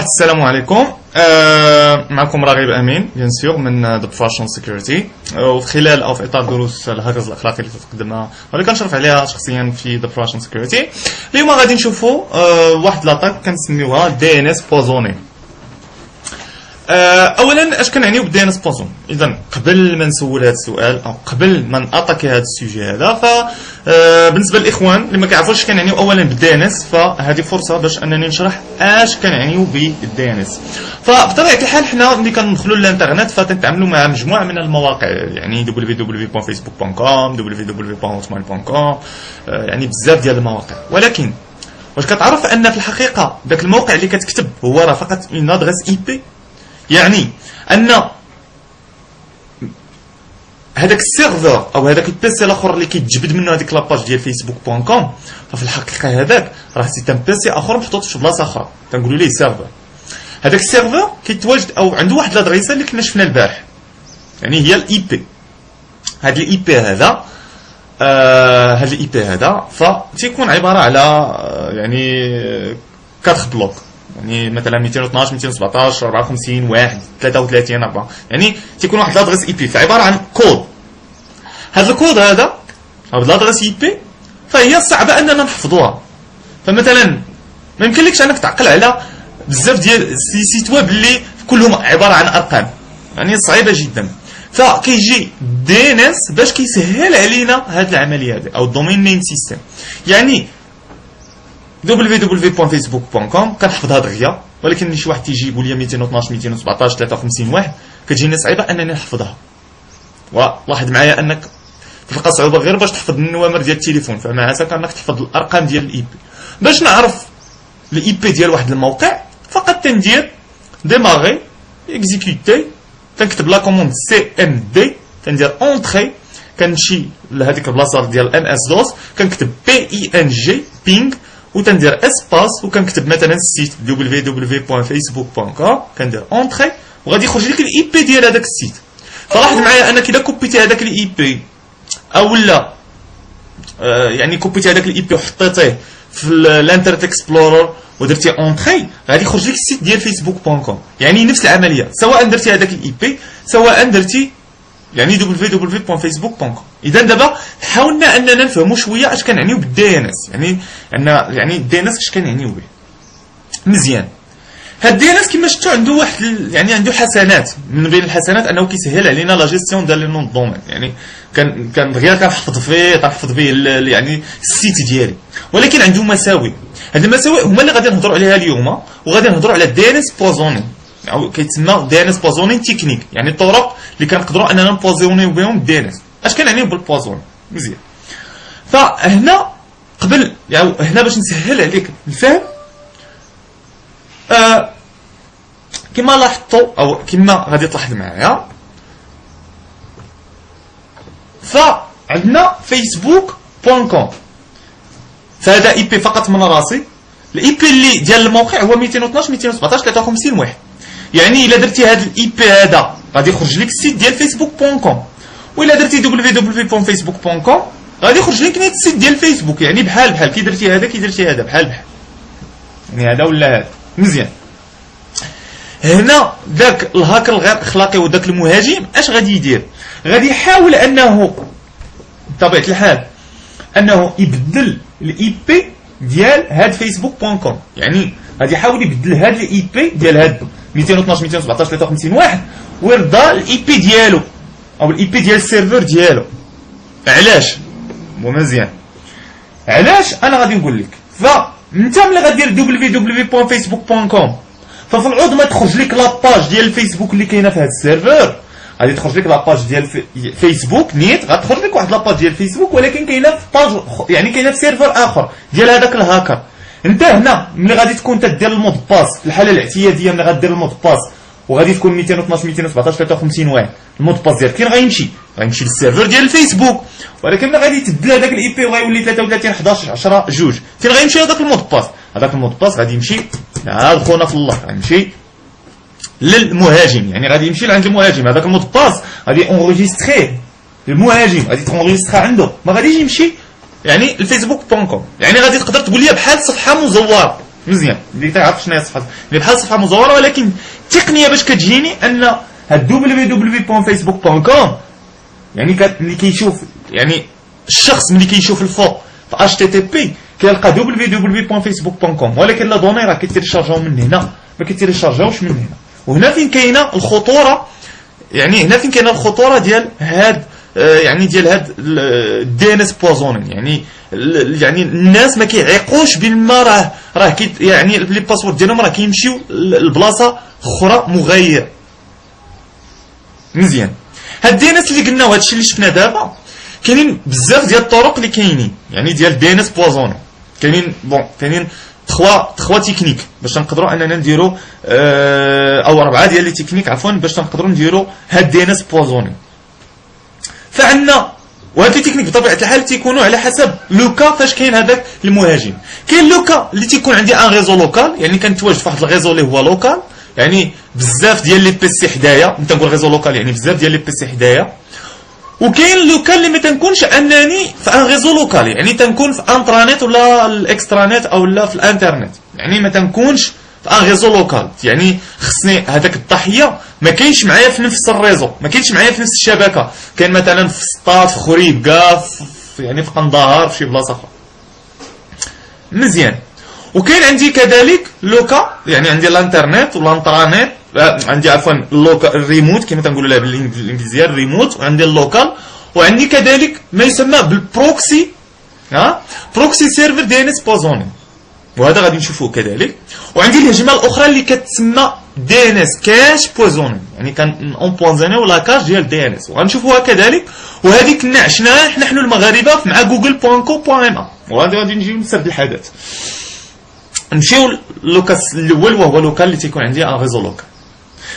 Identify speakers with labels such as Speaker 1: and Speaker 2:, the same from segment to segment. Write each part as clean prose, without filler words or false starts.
Speaker 1: السلام عليكم. معكم راغب امين بيان سور من ذا بروفيشنال سيكيورتي، وفي خلال او في اطار دروس الهاكرز الاخلاقي اللي تقدمها واللي كنشرف عليها شخصيا في ذا بروفيشنال سيكيورتي. اليوم غادي نشوفوا واحد لاطاك كنسميوها دي ان اس بوزوني. اولا اش كنعنيو بالدي ان اس بوزون؟ اذا قبل ما نسول هذا السؤال او قبل ما ناتاكي هذا السوجي هذا، ف بالنسبه للاخوان اللي ما كيعرفوش كنعنيو اولا بالدي ان اس، فهذه فرصه باش انني نشرح اش كنعنيو بالدي ان اس. فبطبيعه الحال حنا ملي كندخلوا للانترنت فتنتعاملوا مع مجموعه من المواقع، يعني www.facebook.com www.hotmail.com، يعني بزاف ديال المواقع. ولكن واش كتعرف ان في الحقيقه ذاك الموقع اللي كتكتب هو راه فقط اون ادريس اي بي؟ يعني ان هذاك السيرفر او هذاك البيسي الاخر اللي كيتجبد منه هذيك لاباج ديال فيسبوك بوان كوم، ففي الحقيقه هذاك راه سي ان بيسي اخر محطوط في بلاصه اخرى، تنقولوا ليه سيرفر. هذاك السيرفر كيتواجد او عنده واحد لادريسه اللي كنا شفنا البارح، يعني هي الاي بي. هذا الاي بي هذا هذا الاي بي هذا فتيكون عباره على يعني 4 بلوك، يعني مثلا 212 217 54 1 33 4، يعني تيكون واحد لادريس اي بي، فعباره عن كود. هذا الكود هذا او لادريس اي بي فهي صعبه اننا نحفظوها. فمثلا ما يمكنلكش انك تعقل على بزاف ديال سيت ويب اللي كلهم عباره عن ارقام، يعني صعيبه جدا. فكيجي دي ان اس باش كيسهل علينا هذه العمليه هذه، او الدومين نيم سيستم. يعني www.facebook.com كنحفظها دغيا، ولكن شي واحد تيجي يقول لي 212 217 53 1 كتجيني صعيبه انني نحفظها. ولاحظ معايا انك تلقى صعوبه غير باش تحفظ النوامر ديال التليفون، فمع هذا انك تحفظ الارقام ديال الاي بي. باش نعرف الاي بي ديال واحد الموقع فقط تندير ديماغي اكزيكوتي، تنكتب لا كوموند سي ام دي، تندير اونتري، كنمشي لهذيك البلاصه ديال ام اس دوس، كنكتب بي اي ان جي بينغ وتندير اسباس، وكنكتب مثلا السيت www.facebook.com، كندير اونتري وغادي يخرج لك الاي بي ديال هذاك السيت. فلاحظ معايا انك اذا كوبيتي هذاك الاي بي او لا يعني كوبيتي هذاك الاي بي وحطيتيه في الانترنت اكسبلورر ودرتي اونتري، غادي يخرج لك السيت ديال facebook.com. يعني نفس العمليه، سواء درتي هذاك الاي بي سواء درتي يعني www.facebook.com. اذا دابا حاولنا اننا نفهموا شويه اش كنعنيو بالدي ان اس، يعني الدي ان اس اش كنعنيو به مزيان. هاد الدي ان اس كما شفتوا عنده واحد يعني عنده حسنات، من بين الحسنات انه كيسهل علينا لا جيستيون ديال لي نون دومين، يعني كان دغيا كنحفظ به يعني السيت ديالي. ولكن عنده مساوئ، هاد المساوئ هما اللي غادي نهضروا عليها اليوم، وغادي نهضروا على الدي ان اس بوزوني، او كيتسمى دي ان اس بوزوني تكنيك، يعني الطرق اللي كنقدروا اننا نبوزيونيو بهم الدي ان اس. اش كنعنيو بالبوزون؟ مزيان. فهنا قبل يعني هنا باش نسهل عليك الفهم، كما لاحظتوا او كما غادي تلاحظ معايا، فعندنا facebook.com، فهذا اي بي فقط من راسي. الاي بي اللي ديال الموقع هو 212 217 53 1. يعني الا درتي هذا الاي بي هذا غادي يخرج لك السيت ديال facebook.com، والا درتي www.facebook.com غادي يخرج لك نيت السيت ديال فيسبوك، يعني بحال كي درتي هذا كي درتي هذا بحال يعني هذا ولا هذا. مزيان. هنا ذاك الهاكر الغير اخلاقي وذاك المهاجم اش غادي يدير؟ غادي يحاول انه بطبيعه الحال انه يبدل الاي بي ديال هاد facebook.com، يعني غادي يحاول يبدل هاد الاي بي ديال هاد 212 217 53 1 ويرضى الاي بي ديالو او الاي بي ديال السيرفر ديالو. علاش؟ مزيان. علاش انا غادي نقول لك. فانت ملي غدير www.facebook.com ففي العوض ما تخرج لك لاباج ديال الفيسبوك اللي كاينه في هذا السيرفر، غادي تخرج لك لاباج ديال فيسبوك نيت، غتخرج لك واحد لاباج ديال فيسبوك ولكن كاينه في باج، يعني كاينه في سيرفر اخر ديال هذاك الهاكر. انت هنا ملي غادي تكون تدير المود باس في الحاله الاعتياديه، ملي غدير المود باس وغادي تكون 212 217 53 1، المود باس ديالك فين غيمشي للسيرفر ديال الفيسبوك. ولكن ملي غادي تبدل هذاك الاي بي وغيولي 33 11 10 2، فين غيمشي هذاك المود باس؟ هذاك المود باس غادي يمشي عاد خونا في الله، غيمشي للمهاجم، يعني غادي يمشي لعند المهاجم. هذاك المود باس غادي اونغيستري المهاجم، غادي تونغيسترا عنده، ما غاديش يمشي يعني الفيسبوك.com. يعني غادي تقدر تقول لي بحال صفحه مزوره، مزيان اللي تعرف شنو هي الصفحه اللي بحال صفحه مزوره، ولكن التقنيه باش كتجيني ان هاد www.facebook.com يعني اللي كيشوف يعني الشخص ملي كيشوف الفوق في HTTP كيلقى www.facebook.com، ولكن لا دوني راه كيتيليشارجاو من هنا ما كيتيليشارجاوش من هنا. وهنا فين كاينه الخطوره، يعني هنا فين كاينه الخطوره ديال هاد يعني ديال هاد الدي ان اس بوزونين. يعني الناس ما كيعيقوش بالما راه يعني لي باسورد ديالهم راه كيمشيو لبلاصه اخرى مغايره. مزيان هاد دي ان اس اللي قلنا وهادشي اللي شفنا دابا كاينين بزاف ديال الطرق اللي كاينين، يعني ديال دي ان اس بوزونين. كاينين 3 تكنيك باش نقدروا اننا نديروا او 4 ديال لي تكنيك عفوا باش نقدروا نديروا هاد دي ان اس بوزونين. فعندنا وهاد لي تكنيك بطبيعه الحال تيكونوا على حسب لوكا فاش كاين هذاك المهاجم. كاين لوكا اللي تيكون عندي ان ريزو لوكال، يعني كنتواجد في واحد الريزو اللي هو لوكال، يعني بزاف ديال لي بيسي حدايا. انت نقول ريزو لوكال يعني بزاف ديال لي بيسي حدايا. وكاين لوكال اللي ما تنكونش انني في ان ريزو لوكال، يعني تنكون في انترانيت ولا الاكسترانيت او لا في الانترنت، يعني ما تنكونش في ان ريزو لوكال. يعني خصني هذاك الضحيه ما كاينش معايا في نفس الريزو، ما كاينش معايا في نفس الشبكه، كاين مثلا في سطات في خريبكا يعني في قندهار في شي بلاصه اخرى. مزيان. وكاين عندي كذلك لوكا، يعني عندي الانترنت والانترانيت، عندي عفوا اللوكال الريموت كما تنقولوا لها بالانجليزيه الريموت، وعندي اللوكال، وعندي كذلك ما يسمى بالبروكسي بروكسي سيرفر دي ان اس بوزونين، وهذا غادي نشوفوه كذلك. وعندي الهجمه الاخرى اللي كتسمى دي ان اس كاش بوزونين، يعني كان اونبوزونيو لا كاش ديال دي ان اس، وغنشوفوها كذلك. وهذه كنا عشناها نحن المغاربه مع جوجل.co.ma، وهذا غادي نجيو نسرد الحدث. نمشيو للوكاس الاول وهو لوكال اللي تيكون عندي ان ريزو لوكال.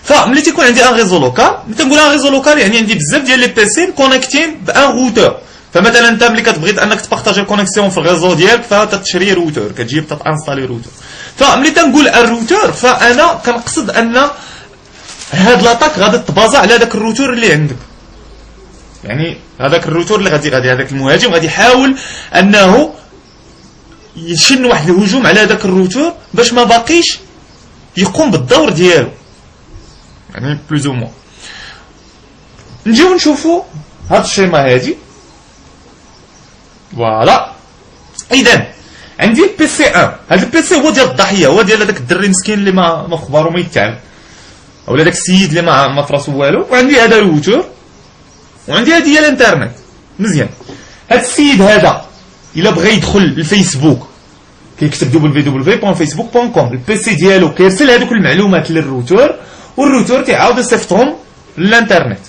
Speaker 1: فملي تيكون عندي ان ريزو لوكال، ملي تنقول ان ريزو لوكال يعني عندي بزاف ديال لي بيسي كونيكتين بان روتور. فمثلا انت ملي كتبغي انك تبارطاجي الكونيكسيون في الريزو ديالك فتشري روتور، كتجيب تانستالي روتور. فملي تنقول الروتور فانا كنقصد ان هاد لاطاك غادي تبازا على داك الروتور اللي عندك، يعني هذاك الروتور اللي غادي هذاك المهاجم غادي يحاول انه يشن واحد الهجوم على هذاك الروتور باش ما باقيش يقوم بالدور ديالو، يعني بلوز او موا. نجيو نشوفوا هاد الشيما هادي. فوالا اذا عندي البي سي 1، هذا البي سي هو ديال الضحيه، هو ديال هذاك الدري مسكين اللي ما خبارو ما يتعب، اولا داك السيد اللي ما فراسو والو. وعندي هذا الروتور، وعندي هذه هي الانترنت. مزيان. هذا السيد هذا الا بغى يدخل الفيسبوك كيكتب www.facebook.com، البي سي ديالو كيرسل هذوك المعلومات للروتور، والروتور كيعاود يصيفطهم للانترنت.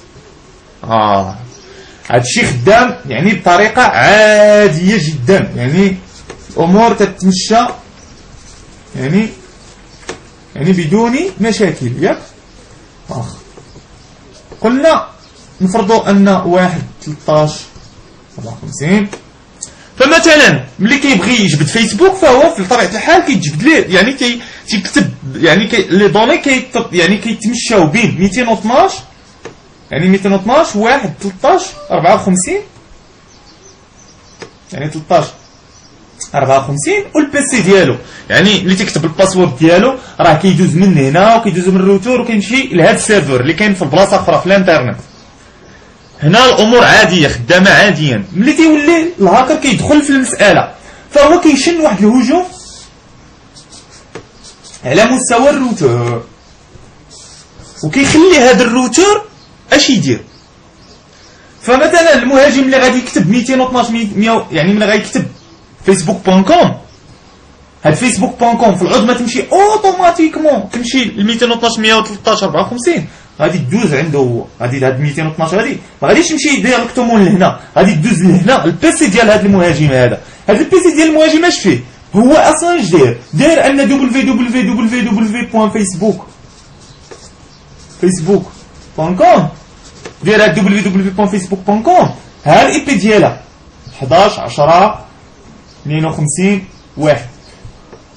Speaker 1: هادشي خدام يعني بطريقه عاديه جدا، يعني الامور تتمشى يعني بدون مشاكل. ياك قلنا نفرضوا ان 1/13/54. فمثلا ملي كيبغي يجبد فيسبوك فهو في طبيعه الحال كيتجبد ليه، يعني كيكتب يعني لي دوني يعني كيتمشاو بين 212 يعني 212 1/13/54 يعني 13/54 والبي سي ديالو، يعني اللي تيكتب الباسورد ديالو راه كيدوز من هنا وكيدوز من الروتور وكيمشي لهذا السيرفر اللي كاين في بلاصه اخرى في الانترنت. هنا الامور عاديه خدامه عاديا. ملي تيولي الهاكر كيدخل في المساله فهو كيشن واحد الهجوم على مستوى الروتور، وكيخلي هذا الروتور اش يدير. فمثلا المهاجم اللي غادي يكتب 212 يعني ملي غادي يكتب facebook.com، هاد facebook.com في العظمى تمشي اوتوماتيكمون تمشي ل 212 غادي تدوز عنده هو، غادي هاد 212 هادي ما غاديش تمشي ديريكتومون لهنا، غادي تدوز لهنا البيسي ديال هاد المهاجم. هذا البيسي ديال المهاجم اش فيه؟ هو اصلا اش داير ان www.facebook.com داير هاد www.facebook.com ها الاي بي ديالها 11/10/52/1.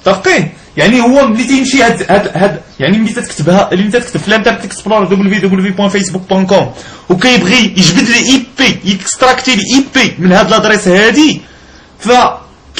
Speaker 1: متفقين؟ يعني هو ملي تيمشي هاد يعني ملي تكتبها اللي انت تكتب في الانترنت اكسبلور www.facebook.com وكيبغي يجبد لي اي بي يكستراكتي لي اي بي من هاد لادريس هادي، ف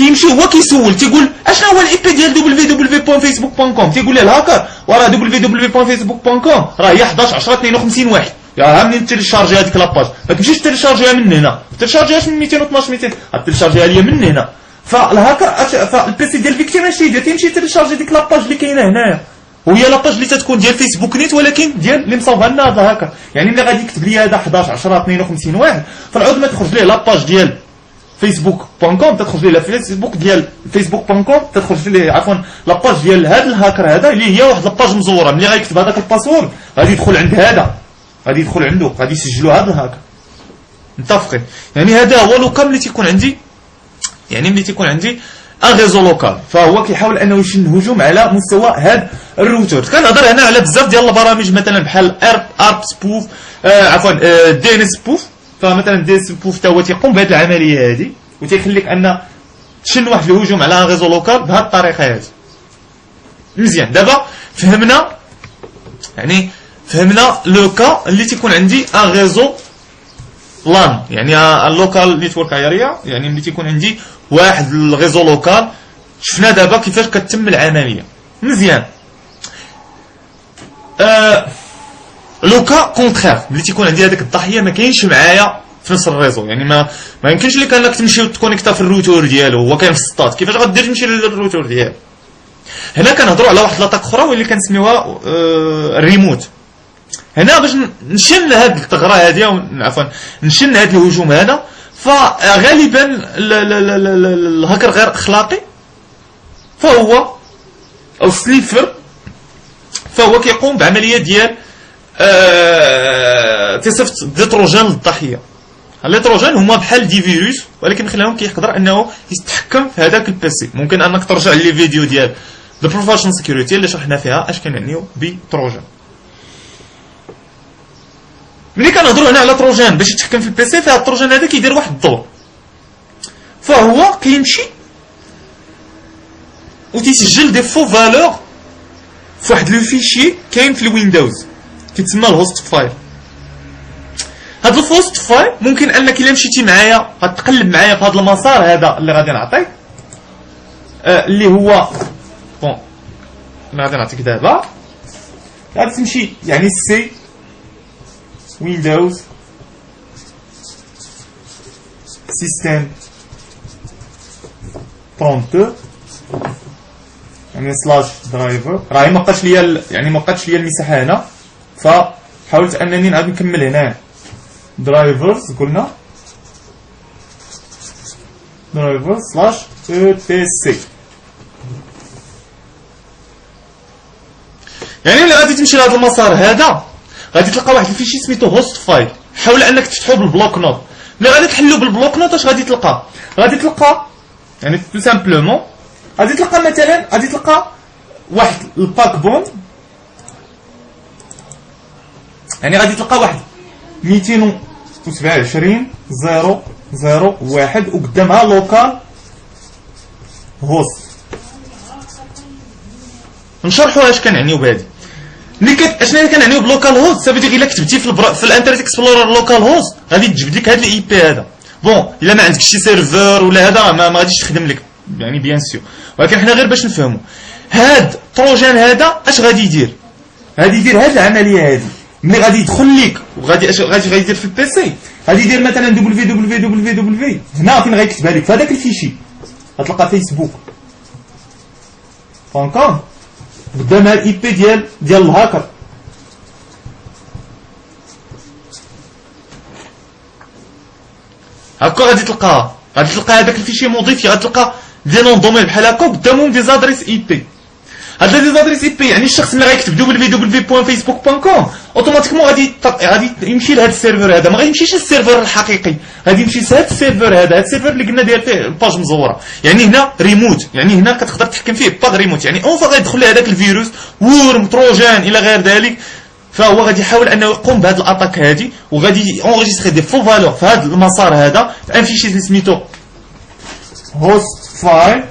Speaker 1: كيمشي هو كيسول تيقول اشنا هو الاي بي ديال www.facebook.com، تيقول ليه الهاكر وراه www.facebook.com راه هي 11 10 52 واحد، يا منين تيليشارجي هذيك لاباج، ما تمشيش تيليشارجيها من هنا، تيليشارجيهاش من 212 200، تيليشارجيها ليا من هنا. فالهاكر فالبيسي ديال الفيكتيم اش يدير؟ تيمشي تيليشارجي ديك لاباج اللي كاينه هنايا، وهي لاباج اللي تتكون ديال فيسبوك نيت، ولكن ديال اللي مصاوبها لنا هذا الهاكر. يعني ملي غادي يكتب لي هذا 11 10 52 واحد، فالعود ما تخرج ليه لاباج ديال facebook.com، تخرج ليه فيسبوك ديال facebook.com، تخرج ليه عفوا لاباج ديال هذا الهاكر هذا اللي هي واحد لاباج مزوره. ملي غيكتب هذاك الباسورد غادي يدخل عند هذا، غادي يدخل عنده، غادي يسجلوا هذا الهاكر. متفقين؟ يعني هذا هو لوكال ملي تيكون عندي، يعني ملي تيكون عندي ان ريزو لوكال، فهو كيحاول انه يشن هجوم على مستوى هذا الروتور. كنهضر هنا على بزاف ديال البرامج مثلا بحال ارب سبوف، عفوا دي ان سبوف. فمثلا دي ان سبوف تا هو تيقوم بهذه العمليه هذه وتيخليك ان تشن واحد الهجوم على ان ريزو لوكال بهذه الطريقه هذه. مزيان، دابا فهمنا، يعني فهمنا لو كا اللي تيكون عندي ان ريزو لان، يعني اللوكال نيتورك اريا، يعني ملي تيكون عندي واحد الريزو لوكال. شفنا دابا كيفاش كتتم العمليه. مزيان. لوكا كونترير ملي تيكون عندي هذاك الضحيه ما كاينش معايا في نفس الريزو، يعني ما يمكنش لك انك تمشي وتكونيكتا في الروتور ديالو، هو كاين في السطات، كيفاش غدير تمشي للروتور ديالو؟ هنا كنهضروا على واحد لاطاك اخرى واللي كنسميوها الريموت. هنا باش نشن هاد الثغره هذه، عفوا نشن هاد الهجوم هذا، فغالبا الهاكر غير اخلاقي فهو او سليفر، فهو كيقوم بعمليه ديال تصيفط دي تروجان للضحيه. لي تروجان هما بحال دي فيروس، ولكن خلاهم كيقدر انه يتحكم في هذاك البيسي. ممكن انك ترجع لي فيديو ديال ذا بروفيشنال سيكوريتي اللي شرحنا فيها اش كنعنيو بتروجان. ملي كنهضروا هنا على تروجان باش يتحكم في البيسي، فهاد التروجان هذا كيدير واحد الدور، فهو كيمشي وتيسجل دي فو فالور في واحد لو فيشي كاين في الويندوز كيتسمى الهوست فايل. هاد الهوست فايل ممكن انك الا مشيتي معايا غتقلب معايا في هذا المسار هذا اللي غادي نعطيك، اللي هو بون اللي غادي نعطيك دابا. غادي تمشي يعني سي ويندوز سيستم 32 يعني سلاش درايفر. راهي ما بقاتش ليا، يعني ما بقاتش ليا المساحه هنا، فحاولت انني نعاود نكمل هنا درايفرز. قلنا درايفر سلاش او تي سي. يعني اللي غادي تمشي لهذا المسار هذا غادي تلقى واحد الفيشي سميتو هوست فايل. حاول انك تفتحو بالبلوك نوت. ملي غادي تحلو بالبلوك نوت اش غادي تلقى؟ غادي تلقى يعني تو سامبلومون غادي تلقى مثلا غادي تلقى واحد الباك بون، يعني غادي تلقى واحد 227 001 وقدامها لوكال هوست. نشرحوا اش كنعنيو بهادي. ملي اشنا كنعنيو بلوكال هوست سافي دير الا كتبتي في الانترنت اكسبلورر لوكال هوست غادي تجبد لك هاد الاي بي هذا. بون الا ما عندكش شي سيرفر ولا هذا ما غاديش تخدم لك يعني بيان سور، ولكن حنا غير باش نفهموا هاد التروجان هذا اش غادي يدير. غادي يدير هاد العمليه هذه. ملي غادي يدخل لك وغادي غادي يدير في البيسي، غادي يدير مثلا www هنا فين غيكتبها لك في هذاك الفيشي غتلقى فيسبوك .com قدامها الاي بي ديال الهاكر. هكا غادي تلقاها، غادي تلقى هذاك الفيشي موديفي، غادي تلقى دي نون دومين بحال هكا قدامهم دي زادريس اي بي. هاد لي زادريس اي بي يعني الشخص اللي غيكتب www.facebook.com اوتوماتيكمون غادي يمشي لهاد السيرفر هذا، ما غيمشيش للسيرفر الحقيقي، غادي يمشي لهاد السيرفر هذا. هاد السيرفر اللي قلنا داير فيه الباج مزوره، يعني هنا ريموت، يعني هنا كتقدر تحكم فيه باغ ريموت، يعني اون فوا غيدخل ليه هذاك الفيروس وورم تروجان الى غير ذلك، فهو غادي يحاول انه يقوم بهاد الاتاك هادي وغادي اونغيستري دي فو فالور في هاد المسار هذا في ان فيشي اللي سميتو هوست فايل